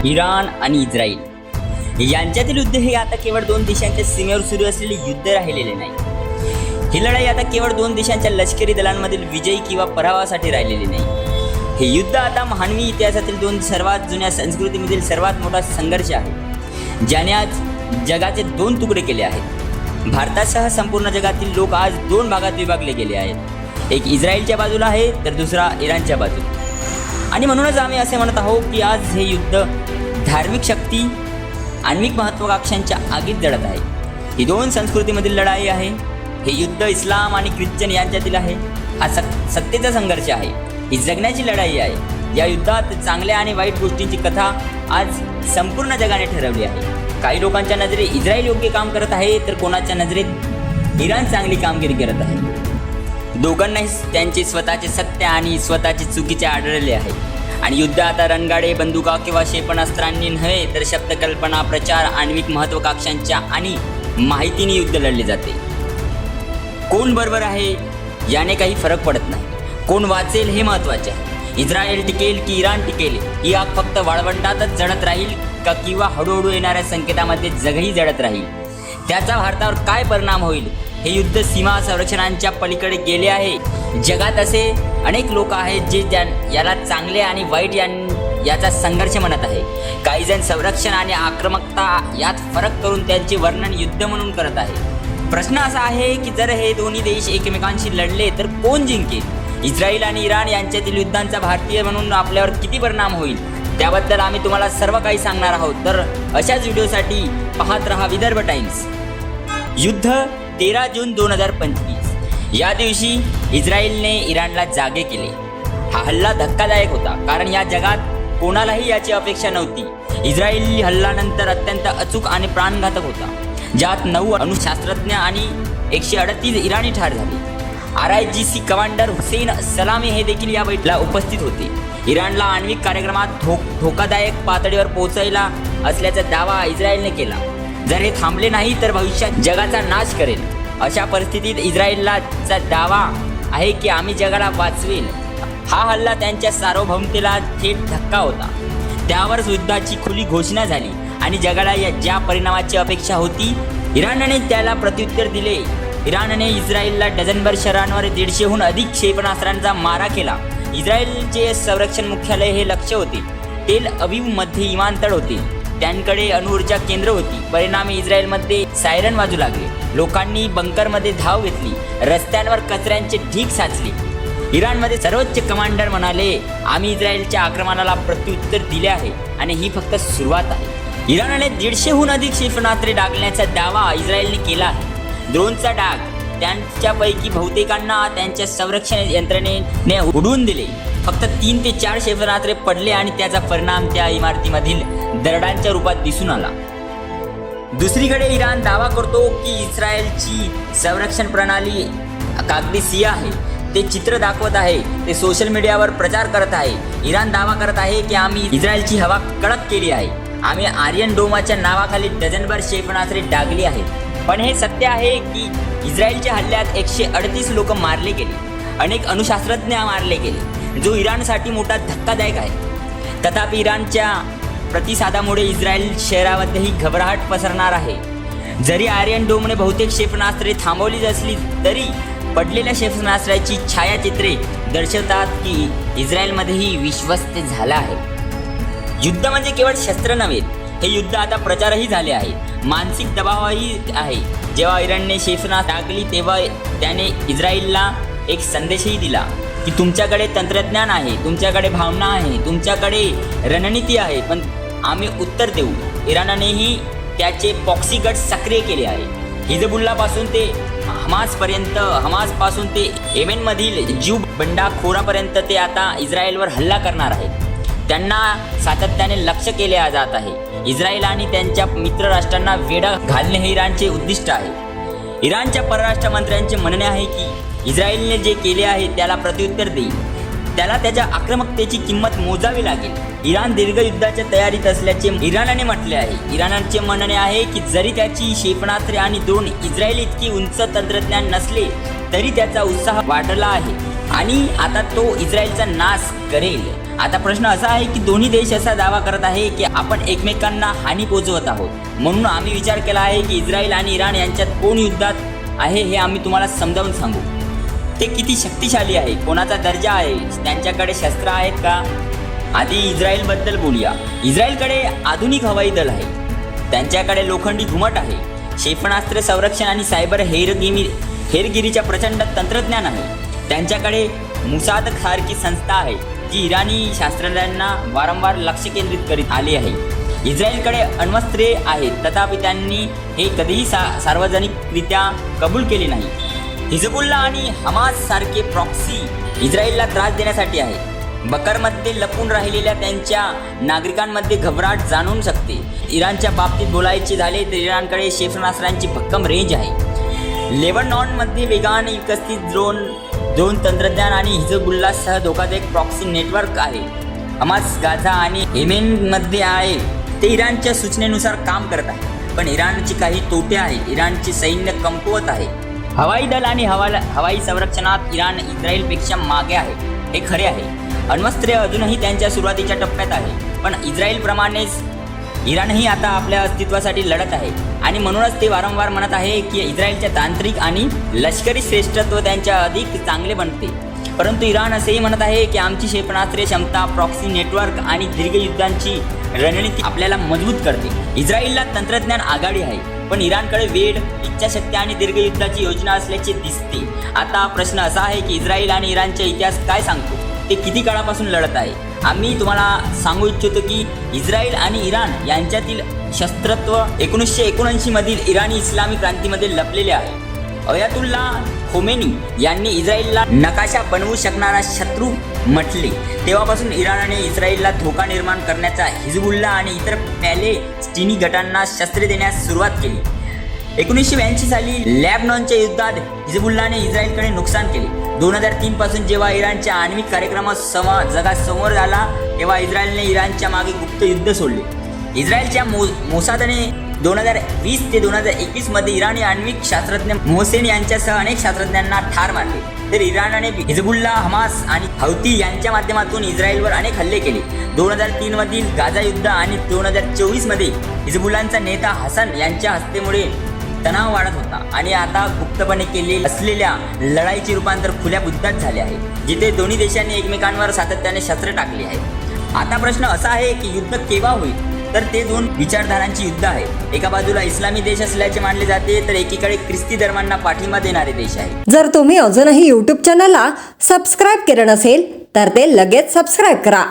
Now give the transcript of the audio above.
Iran आणि Israel यांच्यातील युद्ध हे आता केवळ दोन देशांच्या सीमेवर सुरू असलेले युद्ध राहिलेले नाही। ही लढाई आता केवळ दोन देशांच्या लष्करी दलांमधील विजय किंवा पराभवासाठी राहिलेली नाही। हे युद्ध आता मानवी इतिहासातील दोन सर्वात जुन्या संस्कृतीमधील सर्वात मोठा संघर्ष आहे, ज्याने आज जगाचे दोन तुकडे केले आहेत। भारतासह संपूर्ण जगातील लोक आज दोन भागात विभागले गेले आहेत, एक इस्रायलच्या बाजूला आहे तर दुसरा इराणच्या बाजूला। आणि म्हणूनच आम्ही असे म्हणत आहोत की आज हे युद्ध धार्मिक शक्ती आण्विक महत्त्वाकांक्षांच्या आगीत जळत आहे। ही दोन संस्कृतीमधील लढाई आहे। हे युद्ध इस्लाम आणि ख्रिश्चन यांच्यातील आहे। हा सत्तेचा संघर्ष आहे, ही जगण्याची लढाई आहे। या युद्धात चांगल्या आणि वाईट गोष्टींची कथा आज संपूर्ण जगाने ठरवली आहे। काही लोकांच्या नजरेत इस्रायल योग्य काम करत आहे तर कोणाच्या नजरेत इराण चांगली कामगिरी करत आहे। दोघांनाही त्यांचे स्वतःचे सत्य आणि स्वतःचे चुकीचे आढळले आहे। आणि युद्ध आता रणगाडे, बंदुका किंवा क्षेपणास्त्रांनी नव्हे तर शब्दकल्पना, प्रचार, आण्विक महत्त्वाकांक्षांच्या आणि माहितीने युद्ध लढले जाते। कोण बरोबर आहे याने काही फरक पडत नाही, कोण वाचेल हे महत्त्वाचे आहे। इस्रायल टिकेल की इराण टिकेल, ही आग फक्त वाळवंटातच जळत राहील का किंवा हळूहळू येणाऱ्या संकेतामध्ये जगही जळत राहील, त्याचा भारतावर काय परिणाम होईल? हे युद्ध सीमा संरक्षणांच्या पलीकडे गेले आहे। जगात असे अनेक लोक आहेत जे याला चांगले आणि वाईट याचा संघर्ष म्हणत आहे। काही जण संरक्षण आणि आक्रमकता यात फरक करून त्यांचे वर्णन युद्ध म्हणून करत आहे। प्रश्न असा आहे की जर हे दोन्ही देश एकमेकांशी लढले तर कोण जिंकेल? इस्रायल आणि इराण यांच्यातील युद्धांचा भारतीय म्हणून आपल्यावर किती परिणाम होईल, त्याबद्दल आम्ही तुम्हाला सर्व काही सांगणार आहोत। तर अशाच व्हिडिओसाठी पाहत रहा विदर्भ टाइम्स। युद्ध 13 जून 2025 या दिवशी इस्रायलने इराणला जागे केले। हा हल्ला धक्कादायक होता, कारण या जगात कोणालाही याची अपेक्षा नव्हती। इस्रायली हल्ल्यानंतर अत्यंत अचूक आणि प्राणघातक होता, ज्यात 9 अणुशास्त्रज्ञ आणि 138 इराणी ठार झाले। RIGC कमांडर हुसेन सलामी हे देखील या बैठकीला उपस्थित होते। इराणला आण्विक कार्यक्रमात धोकादायक पातळीवर पोहोचयला असल्याचा दावा इस्रायलने केला। जर हे थांबले नाही तर भविष्यात जगाचा नाश करेल। अशा परिस्थितीत इस्रायलला दावा आहे की आम्ही जगाला वाचवेल। हा हल्ला त्यांच्या सार्वभौमतेला थेट धक्का होता। त्यावर युद्धाची खुली घोषणा झाली आणि जगाला ज्या परिणामाची अपेक्षा होती इराणने त्याला प्रत्युत्तर दिले। इराणने इस्रायलला डझनभर शहरांवर 150हून अधिक क्षेपणास्त्रांचा मारा केला। इस्रायलचे संरक्षण मुख्यालय हे लक्ष्य होते। तेल अविवमध्ये विमानतळ होते, त्यांकडे अणुऊर्जा केंद्र होती। परिणामी इस्रायलमध्ये सायरन वाजू लागले, लोकांनी बंकरमध्ये धाव घेतली, रस्त्यांवर कचऱ्यांचे ढीग साचले। इराणमध्ये सर्वोच्च कमांडर म्हणाले, आम्ही इस्रायलच्या आक्रमणाला प्रत्युत्तर दिले आहे आणि ही फक्त सुरुवात आहे। इराणने 150हून अधिक क्षेपणास्त्रे डागण्याचा दावा इस्रायलने केला आहे। ड्रोनचा डाग, त्यांच्यापैकी बहुतेकांना त्यांच्या संरक्षण यंत्रणेने उडवून दिले। फक्त 3 ते 4 क्षेपणास्त्रे पडले आणि त्याचा परिणाम त्या इमारतीमधील दरडांच्या रूपात दिसून आला। दुसरीकडे इराण दावा करतो की इस्रायलची संरक्षण प्रणाली कागदी आहे। ते चित्र दाखवत आहे, ते सोशल मीडियावर प्रचार करत आहे। इराण दावा करत आहे की आम्ही इस्रायलची हवा कडक केली आहे, आम्ही आर्यन डोमाच्या नावाखाली डझनभर क्षेपणास्त्रे डागली आहेत। पण हे सत्य आहे की इस्रायलच्या हल्ल्यात 138 लोक मारले गेले, अनेक अणुशास्त्रज्ञ मारले गेले, जो इराणसाठी मोठा धक्कादायक आहे। तथापि इराणच्या प्रतिसादामुळे इस्रायल शहरामध्येही घबराहट पसरणार आहे। जरी आर्यन डोमने बहुतेक क्षेपणास्त्रे थांबवली असली तरी पडलेल्या क्षेपणास्त्राची छायाचित्रे दर्शवतात की इस्रायलमध्येही विश्वस्त झाला आहे। युद्ध म्हणजे केवळ शस्त्र नव्हे, हे युद्ध आता प्रचारही झाले आहे, मानसिक दबावही आहे। जेव्हा इराणने क्षेपणास्त्रे टाकली तेव्हा त्याने इस्रायलला एक संदेशही दिला की तुमच्याकडे तंत्रज्ञान आहे, तुमच्याकडे भावना आहे, तुमच्याकडे रणनीती आहे, पण आम्ही उत्तर देऊ। इराणनेही त्याचे प्रॉक्सी गट सक्रिय केले आहे। हिजबुल्लापासून ते हमासपासून ते येमेनमधील ज्यू बंडखोरापर्यंत ते आता इस्रायलवर हल्ला करणार आहेत। त्यांना सातत्याने लक्ष्य केले जात आहे। इस्रायल आणि त्यांच्या मित्र राष्ट्रांना वेढा घालणे हे इराणचे उद्दिष्ट आहे। इराणच्या परराष्ट्र मंत्र्यांचे म्हणणे आहे की इस्रायलने जे केले आहे त्याला प्रत्युत्तर देईल, त्याला त्याच्या आक्रमकतेची किंमत मोजावी लागेल। इराण दीर्घ युद्धाच्या तयारीत असल्याचे इराणने म्हटले आहे। इराणचे म्हणणे आहे की जरी त्याची क्षेपणास्त्रे आणि ड्रोन इस्रायल इतकी उंच तंत्रज्ञान नसले तरी त्याचा उत्साह वाढला आहे। आणि आता तो इस्रायलचा नाश करेल. आता प्रश्न असा आहे की दोन्ही देश असा दावा करत आहे की आपण एकमेकांना हानी पोहोचवत आहोत. म्हणून आम्ही विचार केला आहे की इस्रायल आणि इराण यांच्यात कोण युद्धात आहे हे आम्ही तुम्हाला समजावून सांगू. ते किती शक्तिशाली आहे, कोणाचा दर्जा आहे, त्यांच्याकडे शस्त्र आहेत का. आधी इस्रायलबद्दल बोलूया. इस्रायलकडे आधुनिक हवाई दल आहे, त्यांच्याकडे लोखंडी घुमट आहे, क्षेपणास्त्र संरक्षण आणि सायबर हेरगिरीच्या प्रचंड तंत्रज्ञान आहे. त्यांच्याकडे मुसाद सारखी संस्था आहे जी इराणी शास्त्रज्ञांना वारंवार लक्ष केंद्रित करीत आली आहे. इस्रायलकडे अण्वस्त्रे आहेत, तथापि त्यांनी हे कधीही सार्वजनिकरित्या कबूल केले नाही. हिजबुल्ला आणि हमास सारखे प्रॉक्सी इस्रायलला त्रास देण्यासाठी आहे. बकरमध्ये लपून राहिलेल्या त्यांच्या नागरिकांमध्ये घबराट जाणवू शकते. इराणच्या बाबतीत बोलायचे झाले तर इराणकडे क्षेपणास्त्रांची भक्कम रेंज आहे. लेबनॉनमध्ये वेगाने विकसित ड्रोन तंत्रज्ञान आणि हिजबुल्लासह धोकादायक प्रॉक्सी नेटवर्क आहे. हमास गाझा आणि येमेनमध्ये आहे, ते इराणच्या सूचनेनुसार काम करत आहे. पण इराणची काही तोटे आहेत. इराणचे सैन्य कमकुवत आहे. हवाई दल आणि हवाई संरक्षणात इराण इस्रायलपेक्षा मागे आहे, हे खरे आहे. अण्वस्त्रे अजूनही त्यांच्या सुरुवातीच्या टप्प्यात आहे, पण इस्रायलप्रमाणेच इराणही आता आपल्या अस्तित्वासाठी लढत आहे. आणि म्हणूनच ते वारंवार म्हणत आहे की इस्रायलच्या तांत्रिक आणि लष्करी श्रेष्ठत्व त्यांच्या अधिक चांगले बनते. परंतु इराण असेही म्हणत आहे की आमची क्षेपणास्त्रे क्षमता, प्रॉक्सी नेटवर्क आणि दीर्घयुद्धांची रणनीती आपल्याला मजबूत करते. इस्रायलला तंत्रज्ञान आघाडी आहे, पण इराणकडे वेळ, इच्छाशक्ती आणि दीर्घयुद्धाची योजना असल्याचे दिसते. आता प्रश्न असा आहे की इस्रायल आणि इराणचा इतिहास काय सांगतो, ते किती काळापासून लढत आहे. आम्ही तुम्हाला सांगू इच्छितो की इस्रायल आणि इराण यांच्यातील शस्त्रत्व 1979 मधील इराणी इस्लामी क्रांतीमध्ये लपलेले आहे. अयातुल्ला खोमेनी यांनी इस्रायलला नकाशा बनवू शकणारा शत्रू म्हटले. तेव्हापासून इराणने इस्रायलला धोका निर्माण करण्याचा हिजबुल्ला आणि इतर पॅलेस्टिनी गटांना शस्त्रे देण्यास सुरुवात केली. 1982 साली लेबनॉनच्या युद्धात हिजबुल्लाने इस्रायलकडे नुकसान केले. 2003 पासून जेव्हा इराणच्या आण्विक कार्यक्रमात जगासमोर झाला तेव्हा इस्रायलने इराणच्या मागे गुप्त युद्ध सोडले. इस्रायलच्या मोसादने 2020 ते 2021 मध्ये इराणी आण्विक शास्त्रज्ञ मोहसेन यांच्यासह अनेक शास्त्रज्ञांना ठार मारले. तर इराणने हिजबुल्ला, हमास आणि हौती यांच्या माध्यमातून इस्रायलवर अनेक हल्ले केले. 2003 मधील गाझा युद्ध आणि 2024 मध्ये हिजबुल्लांचा नेता हसन यांच्या हत्येमुळे तणाव वाढत होता आणि आता गुप्तपणे केले असलेल्या लढाईचे रूपांतर खुल्या युद्धात झाले आहे, जिथे दोन्ही देशांनी एकमेकांवर सातत्याने शस्त्र टाकली आहेत. आता प्रश्न असा आहे की युद्ध केव्हा होईल, तर ते दोन विचारधारांचे युद्ध आहे. एका बाजूला इस्लामी देश असल्याचे मानले जाते, तर एकीकडे ख्रिस्ती धर्मांना पाठिंबा देणारे देश आहे. जर तुम्ही अजूनही YouTube चॅनलला सबस्क्राईब केलं नसेल तर ते लगेच सबस्क्राईब करा.